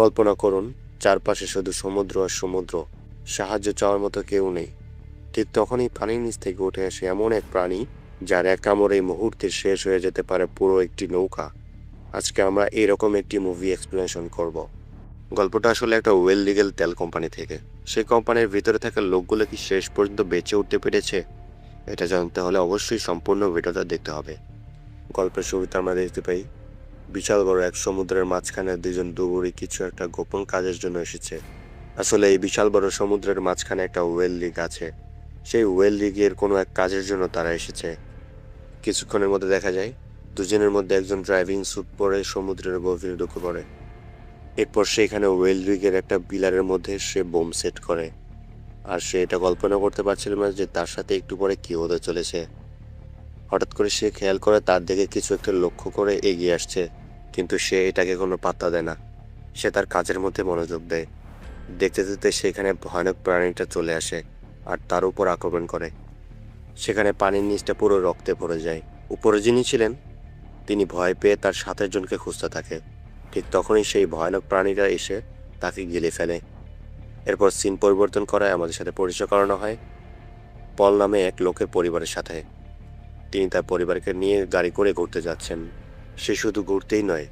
কল্পনা করুন, চারপাশে শুধু সমুদ্র আর সমুদ্র, সাহায্য চাওয়ার মতো কেউ নেই। ঠিক তখনই পানির নিচ থেকে উঠে আসে এমন এক প্রাণী, যার এক কামড়ে এই মুহূর্তে শেষ হয়ে যেতে পারে পুরো একটি নৌকা। আজকে আমরা এরকম একটি মুভি এক্সপ্লেনেশন করব। গল্পটা আসলে একটা ওয়েল লিগেল তেল কোম্পানি থেকে। সেই কোম্পানির ভিতরে থাকা লোকগুলো কি শেষ পর্যন্ত বেঁচে উঠতে পেরেছে? এটা জানতে হলে অবশ্যই সম্পূর্ণ ভিডিওটা দেখতে হবে। গল্পের শুরুতে আমরা দেখতে পাই বিশাল বড় এক সমুদ্রের মাঝখানে দুজন ডুবুরি কিছু একটা গোপন কাজের জন্য এসেছে। আসলে এই বিশাল বড় সমুদ্রের মাঝখানে একটা ওয়েল লিগ আছে। সেই ওয়েল লিগের কোনো এক কাজের জন্য তারা এসেছে। কিছুক্ষণের মধ্যে দেখা যায় দুজনের মধ্যে একজন ড্রাইভিং স্যুট পরে সমুদ্রের গভীরে ঢুকে পড়ে। এরপর সেখানে ওয়েল লিগের একটা পিলারের মধ্যে সে বোম সেট করে। আর সে এটা কল্পনা করতে পারছিল না যে তার সাথে একটু পরে কি হতে চলেছে। হঠাৎ করে সে খেয়াল করে তার দিকে কিছু একটা লক্ষ্য করে এগিয়ে আসছে, কিন্তু সে এটাকে কোনো পাত্তা দেয় না। সে তার কাজের মধ্যে মনোযোগ দেয়। দেখতে দেখতে সেখানে ভয়ানক প্রাণীটা চলে আসে আর তার উপর আক্রমণ করে। সেখানে পানির নিচটা পুরো রক্তে ভরে যায়। উপরে যিনি ছিলেন তিনি ভয় পেয়ে তার সাথের জনকে খুঁজতে থাকে। ঠিক তখনই সেই ভয়ানক প্রাণীটা এসে তাকে গিলে ফেলে। এরপর সিন পরিবর্তন করায় আমাদের সাথে পরিচয় করানো হয় পল নামে এক লোকের পরিবারের সাথে। তিনি তার পরিবারকে নিয়ে গাড়ি করে ঘুরতে যাচ্ছেন। সে শুধু ঘুরতেই নয়,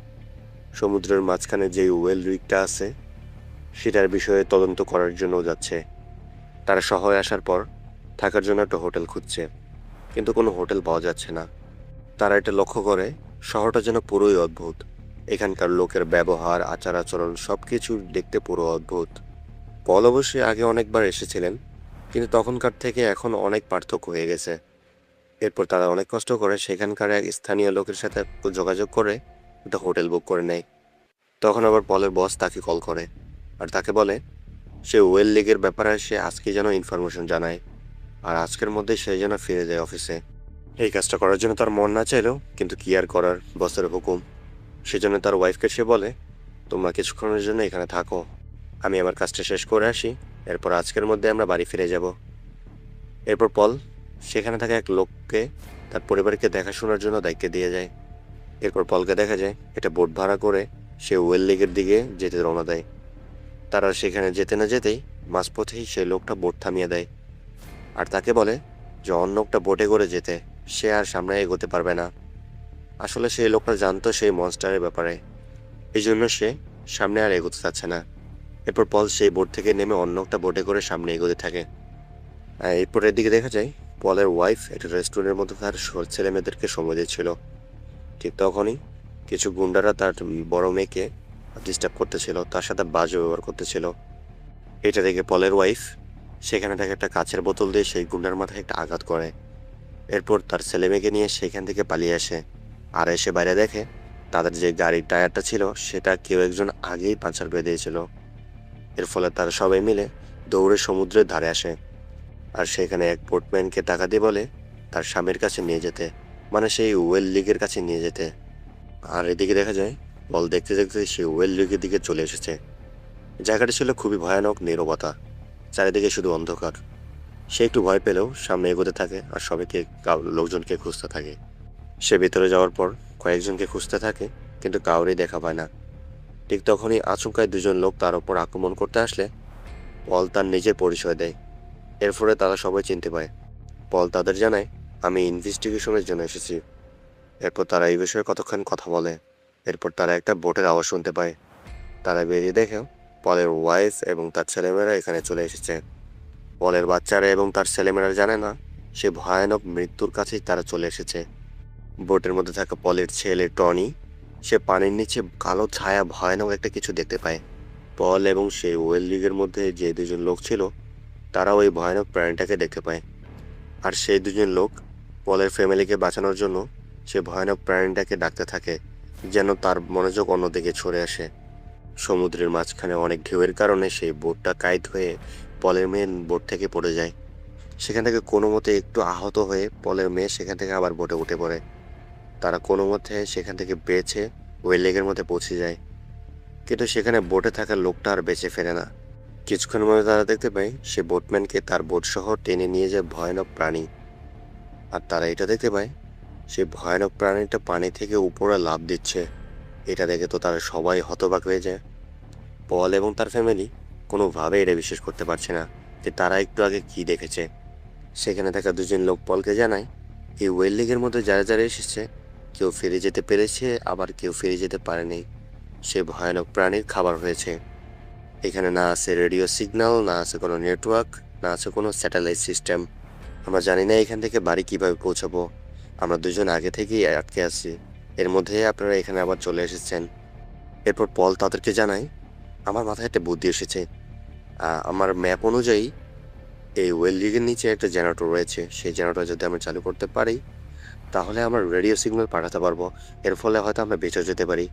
সমুদ্রের মাঝখানে যে ওয়েল রিগটা আছে সেটার বিষয়ে তদন্ত করার জন্য যাচ্ছে। তারা শহরে আসার পর থাকার জন্য একটা হোটেল খুঁজছে, কিন্তু কোনো হোটেল পাওয়া যাচ্ছে না। তারা এটা লক্ষ্য করে শহরটা যেন পুরোই অদ্ভুত। এখানকার লোকের ব্যবহার, আচার আচরণ সবকিছু দেখতে পুরো অদ্ভুত। পল অবশ্যই আগে অনেকবার এসেছিলেন, কিন্তু তখনকার থেকে এখন অনেক পার্থক্য হয়ে গেছে। এরপর তারা অনেক কষ্ট করে সেখানকার এক স্থানীয় লোকের সাথে যোগাযোগ করে একটা হোটেল বুক করে নেয়। তখন আবার পলের বস তাকে কল করে আর তাকে বলে সে ওয়েল লিগের ব্যাপারে সে আজকে যেন ইনফরমেশন জানায়, আর আজকের মধ্যে সে যেন ফিরে যায় অফিসে। এই কাজটা করার জন্য তার মন না চাইলেও কিন্তু কি আর করার, বসের হুকুম। সেজন্য তার ওয়াইফকে সে বলে, তোমরা কিছুক্ষণের জন্য এখানে থাকো, আমি আমার কাজটা শেষ করে আসি, এরপর আজকের মধ্যে আমরা বাড়ি ফিরে যাব। এরপর পল সেখানে থাকা এক লোককে তার পরিবারকে দেখাশোনার জন্য দায়িত্ব দিয়ে যায়। এরপর পলকে দেখা যায় এটা বোট ভাড়া করে সে ওয়েল লিগের দিকে যেতে রওনা দেয়। তারা সেখানে যেতে না যেতেই মাঝপথেই সেই লোকটা বোট থামিয়ে দেয় আর তাকে বলে যে অন্য একটা বোটে করে যেতে, সে আর সামনে এগোতে পারবে না। আসলে সেই লোকটা জানতো সেই মনস্টারের ব্যাপারে, এই জন্য সে সামনে আর এগোতে চাচ্ছে না। এরপর পল সেই বোট থেকে নেমে অন্য একটা বোটে করে সামনে এগোতে থাকে। আর এরপর এদিকে দেখা যায় পলের ওয়াইফ একটা রেস্টুরেন্টের মধ্যে তার ছেলে মেয়েদেরকে সময় দিচ্ছিল। ঠিক তখনই কিছু গুন্ডারা তার বড় মেয়েকে ডিস্টার্ব করতেছিল, তার সাথে বাজে ব্যবহার করতেছিল। এটা দেখে পলের ওয়াইফ সেখানে থেকে একটা কাচের বোতল দিয়ে সেই গুন্ডার মাথায় একটা আঘাত করে। এরপর তার ছেলে মেয়েকে নিয়ে সেখান থেকে পালিয়ে আসে। আর এসে বাইরে দেখে তাদের যে গাড়ির টায়ারটা ছিল সেটা কেউ একজন আগেই পাঞ্চার বেঁধে দিয়েছিল। এর ফলে তারা সবাই মিলে দৌড়ে সমুদ্রের ধারে আসে আর সেখানে এক বোটম্যানকে টাকা দিয়ে বলে তার স্বামীর কাছে নিয়ে যেতে, মানে সেই ওয়েল লিগের কাছে নিয়ে যেতে। আর এদিকে দেখা যায় বল দেখতে দেখতে সে ওয়েল লিগের দিকে চলে এসেছে। জায়গাটা ছিল খুবই ভয়ানক, নীরবতা, চারিদিকে শুধু অন্ধকার। সে একটু ভয় পেলেও সামনে এগোতে থাকে আর সবাইকে লোকজনকে খুঁজতে থাকে। সে ভেতরে যাওয়ার পর কয়েকজনকে খুঁজতে থাকে, কিন্তু কাউরেই দেখা পায় না। ঠিক তখনই আচমকায় দুজন লোক তার উপর আক্রমণ করতে আসলে পল তার নিজের পরিচয় দেয়। এর ফলে তারা সবাই চিনতে পায়। পল তাদের জানায়, আমি ইনভেস্টিগেশনের জন্য এসেছি। এরপর তারা এই বিষয়ে কতক্ষণ কথা বলে। এরপর তারা একটা বোটের আওয়াজ শুনতে পায়। তারা বেরিয়ে দেখে পলের ওয়াইফ এবং তার ছেলেমেয়েরা এখানে চলে এসেছে। পলের বাচ্চারা এবং তার ছেলেমেয়েরা জানে না সে ভয়ানক মৃত্যুর কাছেই তারা চলে এসেছে। বোটের মধ্যে থাকা পলের ছেলে টনি সে পানির নিচে কালো ছায়া ভয়ানক একটা কিছু দেখতে পায়। পল এবং সেই ওয়েল লিগের মধ্যে যে দুজন লোক ছিল তারাও ওই ভয়ানক প্রাণীটাকে দেখতে পায়। আর সেই দুজন লোক পলের ফ্যামিলিকে বাঁচানোর জন্য সে ভয়ানক প্রাণীটাকে ডাকতে থাকে যেন তার মনোযোগ অন্যদিকে সরে আসে। সমুদ্রের মাঝখানে অনেক ঢেউয়ের কারণে সেই বোটটা কাইট হয়ে পলের মেয়ে বোট থেকে পড়ে যায়। সেখান থেকে কোনো মতে একটু আহত হয়ে পলের মেয়ে সেখান থেকে আবার বোটে উঠে পড়ে। তারা কোনো মতে সেখান থেকে বেঁচে ওই লেকের মধ্যে পৌঁছে যায়, কিন্তু সেখানে বোটে থাকা লোকটা আর বেঁচে ফেরে না। কিছুক্ষণের মধ্যে তারা দেখতে পায় সে বোটম্যানকে তার বোট সহ টেনে নিয়ে যায় ভয়ানক প্রাণী। আর তারা এটা দেখতে পায় সে ভয়ানক প্রাণীটা পানি থেকে উপরে লাফ দিচ্ছে। এটা দেখে তো তারা সবাই হতবাক হয়ে যায়। পল এবং তার ফ্যামিলি কোনোভাবে এটা বিশ্বাস করতে পারছে না যে তারা একটু আগে কি দেখেছে। সেখানে থাকা দুজন লোক পলকে জানায় এই ওয়েল্ডিংয়ের মধ্যে যারা যারা এসেছে কেউ ফিরে যেতে পেরেছে, আবার কেউ ফিরে যেতে পারেনি। সে ভয়ানক প্রাণীর খাবার হয়েছে। এখানে না আছে রেডিও সিগন্যাল, না আছে কোনো নেটওয়ার্ক, না আছে কোনো স্যাটেলাইট সিস্টেম। আমরা জানি না এখান থেকে বাড়ি কিভাবে পৌঁছাবো। আমরা দুজন আগে থেকেই আটকে আছি, এর মধ্যে আপনারা এখানে আবার চলে এসেছেন। এরপর পল তাদেরকে জানায় আমার মাথায় একটা বুদ্ধি এসেছে। আমার ম্যাপ অনুযায়ী এই ওয়েল্ডিংয়ের নিচে একটা জেনারেটর রয়েছে। সেই জেনারেটর যদি আমরা চালু করতে পারি তাহলে আমরা রেডিও সিগন্যাল পাঠাতে পারবো। এর ফলে হয়তো আমরা বেঁচে যেতে পারি।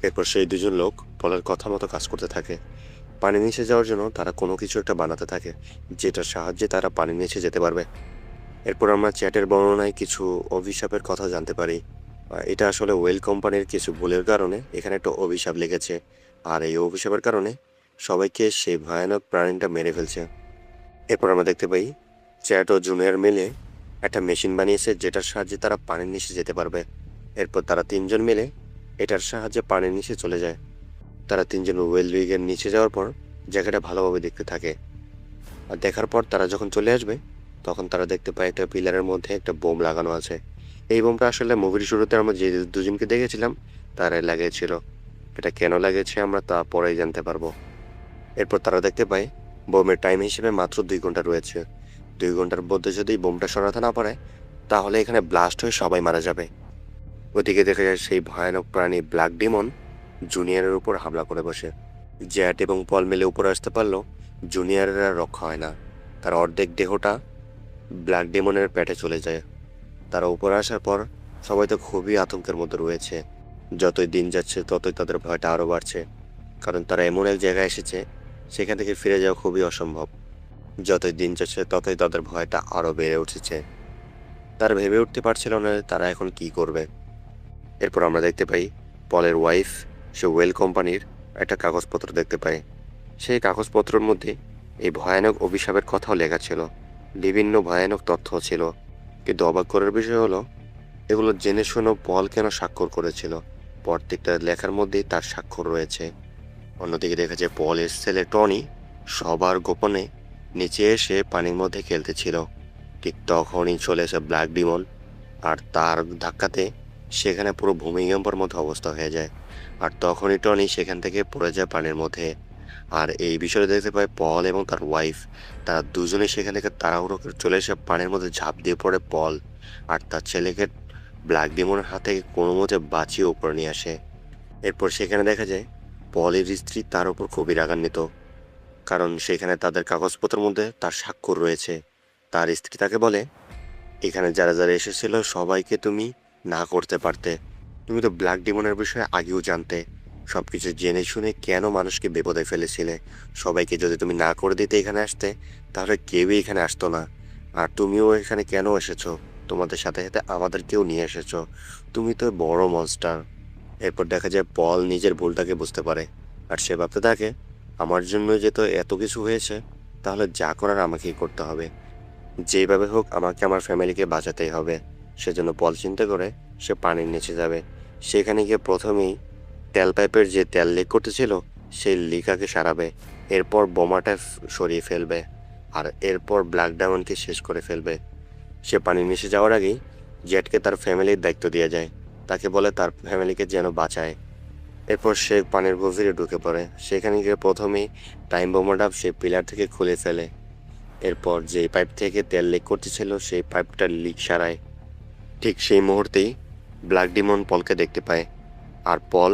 এরপর সেই দুজন লোক পলের কথা মতো কাজ করতে থাকে। পানি নিচে যাওয়ার জন্য তারা কোনো কিছু একটা বানাতে থাকে যেটার সাহায্যে তারা পানি নিচে যেতে পারবে। এরপর আমরা চ্যাটের বর্ণনায় কিছু অভিশাপের কথা জানতে পারি। এটা আসলে ওয়েল কোম্পানির কিছু ভুলের কারণে এখানে একটা অভিশাপ লেগেছে, আর এই অভিশাপের কারণে সবাইকে সেই ভয়ানক প্রাণীটা মেরে ফেলছে। এরপর আমরা দেখতে পাই চ্যাট ও জুনিয়র মিলে একটা মেশিন বানিয়েছে যেটার সাহায্যে তারা পানির নিচে যেতে পারবে। এরপর তারা তিনজন মিলে এটার সাহায্যে পানির নিচে চলে যায়। তারা তিনজন ওয়েল রিগের নিচে যাওয়ার পর জায়গাটা ভালোভাবে দেখতে থাকে। আর দেখার পর তারা যখন চলে আসবে তখন তারা দেখতে পায় একটা পিলারের মধ্যে একটা বোম লাগানো আছে। এই বোমটা আসলে মুভির শুরুতে আমরা যে দুজনকে দেখেছিলাম তারাই লাগিয়েছিল। এটা কেন লাগিয়েছে আমরা তা পরেই জানতে পারবো। এরপর তারা দেখতে পায় বোমের টাইম হিসেবে মাত্র 2 ঘন্টা রয়েছে। 2 ঘন্টার মধ্যে যদি বোমটা সরাতে না পারে তাহলে এখানে ব্লাস্ট হয়ে সবাই মারা যাবে। ওদিকে দেখা যায় সেই ভয়ানক প্রাণী ব্ল্যাক ডিমন জুনিয়রের উপর হামলা করে বসে। জ্যাট এবং পল মিলে উপরে আসতে পারলেও জুনিয়রের আর রক্ষা হয় না। তার অর্ধেক দেহটা ব্ল্যাক ডেমনের পেটে চলে যায়। তারা উপরে আসার পর সবাই তো খুবই আতঙ্কের মধ্যে রয়েছে। যতই দিন যাচ্ছে ততই তাদের ভয়টা আরও বাড়ছে, কারণ তারা এমন এক জায়গায় এসেছে সেখান থেকে ফিরে যাওয়া খুবই অসম্ভব। যতই দিন যাচ্ছে ততই তাদের ভয়টা আরও বেড়ে উঠেছে। তারা ভেবে উঠতে পারছিল না তারা এখন কি করবে। এরপর আমরা দেখতে পাই পলের ওয়াইফ সে ওয়েল কোম্পানির একটা কাগজপত্র দেখতে পায়। সেই কাগজপত্রের মধ্যে এই ভয়ানক অভিশাপের কথাও লেখা ছিল, বিভিন্ন ভয়ানক তথ্য ছিল। কিন্তু অবাক করার বিষয় হলো এগুলো জেনে শুনেও পল কেন স্বাক্ষর করেছিল। প্রত্যেকটা লেখার মধ্যেই তার স্বাক্ষর রয়েছে। অন্যদিকে দেখা যায় পলের ছেলে টনি সবার গোপনে নিচে এসে পানির মধ্যে খেলতেছিল। ঠিক তখনই চলে এসে ব্ল্যাক ডিমন, আর তার ধাক্কাতে সেখানে পুরো ভূমিকম্পের মতো অবস্থা হয়ে যায়। আর তখনই টনি সেখান থেকে পড়ে যায় পানির মধ্যে। আর এই বিষয়ে দেখতে পায় পল এবং তার ওয়াইফ, তারা দুজনেই সেখান থেকে তাড়াহুড়ো করে চলে এসে পানির মধ্যে ঝাঁপ দিয়ে পড়ে পল আর তার ছেলেকে ব্ল্যাক ডিমনের হাত থেকে কোনো মতে বাঁচিয়ে উপরে নিয়ে আসে। এরপর সেখানে দেখা যায় পলের স্ত্রী তার উপর খুবই রাগান্বিত, কারণ সেখানে তাদের কাগজপত্রের মধ্যে তার স্বাক্ষর রয়েছে। তার স্ত্রী তাকে বলে এখানে যারা যারা এসেছিল সবাইকে তুমি না করতে পারতে। তুমি তো ব্ল্যাক ডিমনের বিষয়ে আগেও জানতে, সবকিছু জেনে শুনে কেন মানুষকে বিপদে ফেলেছিলে। সবাইকে যদি তুমি না করে দিতে এখানে আসতে তাহলে কেউই এখানে আসতো না। আর তুমিও এখানে কেন এসেছো? তোমাদের সাথে সাথে আমাদেরকেও নিয়ে এসেছো। তুমি তো বড় মনস্টার। এরপর দেখা যায় পল নিজের ভুলটাকে বুঝতে পারে, আর সে ভাবতে থাকে আমার জন্য যেহেতু এত কিছু হয়েছে তাহলে যা করার আমাকেই করতে হবে। যেভাবে হোক আমাকে আমার ফ্যামিলিকে বাঁচাতেই হবে। সেজন্য পল চিন্তা করে সে পানির নিচে যাবে। সেখানে গিয়ে প্রথমেই তেল পাইপের যে তেল লিক করতেছিল সেই লিকাকে সারাবে। এরপর বোমাটা সরিয়ে ফেলবে, আর এরপর ব্ল্যাক ডায়মন্ডকে শেষ করে ফেলবে। সে পানির নিচে যাওয়ার আগেই জেটকে তার ফ্যামিলির দায়িত্ব দিয়ে যায়। তাকে বলে তার ফ্যামিলিকে যেন বাঁচায়। এরপর সে পানির গভীরে ঢুকে পড়ে। সেখানে গিয়ে প্রথমেই টাইম বোমাটা সে পিলার থেকে খুলে ফেলে। এরপর যেই পাইপ থেকে তেল লিক করতেছিল সেই পাইপটা লিক সারায়। ঠিক সেই মুহূর্তেই ব্ল্যাক ডিমন পলকে দেখতে পায়, আর পল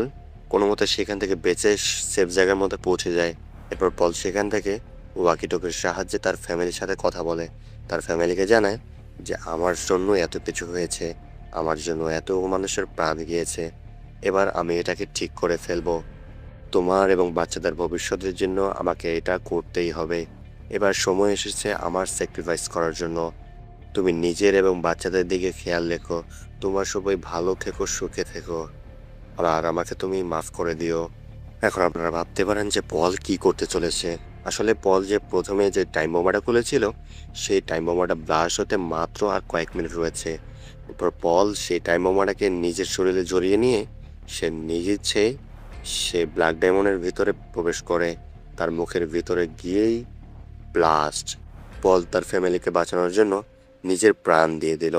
কোনো মতে সেখান থেকে বেঁচে সেফ জায়গার মধ্যে পৌঁছে যায়। এরপর পল সেখান থেকে ওয়াকিটকির সাহায্যে তার ফ্যামিলির সাথে কথা বলে। তার ফ্যামিলিকে জানায় যে আমার জন্য এত কিছু হয়েছে, আমার জন্য এত মানুষের প্রাণ গিয়েছে, এবার আমি এটাকে ঠিক করে ফেলবো। তোমার এবং বাচ্চাদের ভবিষ্যতের জন্য আমাকে এটা করতেই হবে। এবার সময় এসেছে আমার স্যাক্রিফাইস করার জন্য। তুমি নিজের এবং বাচ্চাদের দিকে খেয়াল রেখো। তোমার সবাই ভালো থেকো, সুখে থেকো, আর আমাকে তুমি মাফ করে দিও। এখন আপনারা ভাবতে পারেন যে পল কি করতে চলেছে। আসলে পল যে প্রথমে যে টাইম বোমাটা খুলেছিল সেই টাইম বোমাটা ব্লাস্ট হতে মাত্র আর কয়েক মিনিট রয়েছে। এরপর পল সেই টাইম বোমাটাকে নিজের শরীরে জড়িয়ে নিয়ে সে নিজের চেয়ে সে ব্ল্যাক ডায়মন্ডের ভিতরে প্রবেশ করে, তার মুখের ভিতরে গিয়েই ব্লাস্ট। পল তার ফ্যামিলিকে বাঁচানোর জন্য নিজের প্রাণ দিয়ে দিল।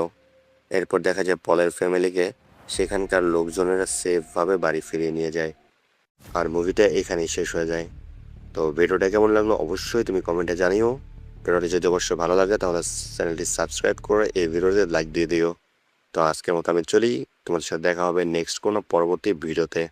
এরপর দেখা যায় পলের ফ্যামিলিকে সেখানকার লোকজনেরা সেফভাবে বাড়ি ফিরিয়ে নিয়ে যায়। আর মুভিটা এখানেই শেষ হয়ে যায়। তো ভিডিওটা কেমন লাগলো অবশ্যই তুমি কমেন্টে জানিও। ভিডিওটি যদি অবশ্যই ভালো লাগে তাহলে চ্যানেলটি সাবস্ক্রাইব করে এই ভিডিওতে লাইক দিয়ে দিও। তো আজকের মতো আমি চলি, তোমাদের সাথে দেখা হবে নেক্সট কোনো পরবর্তী ভিডিওতে।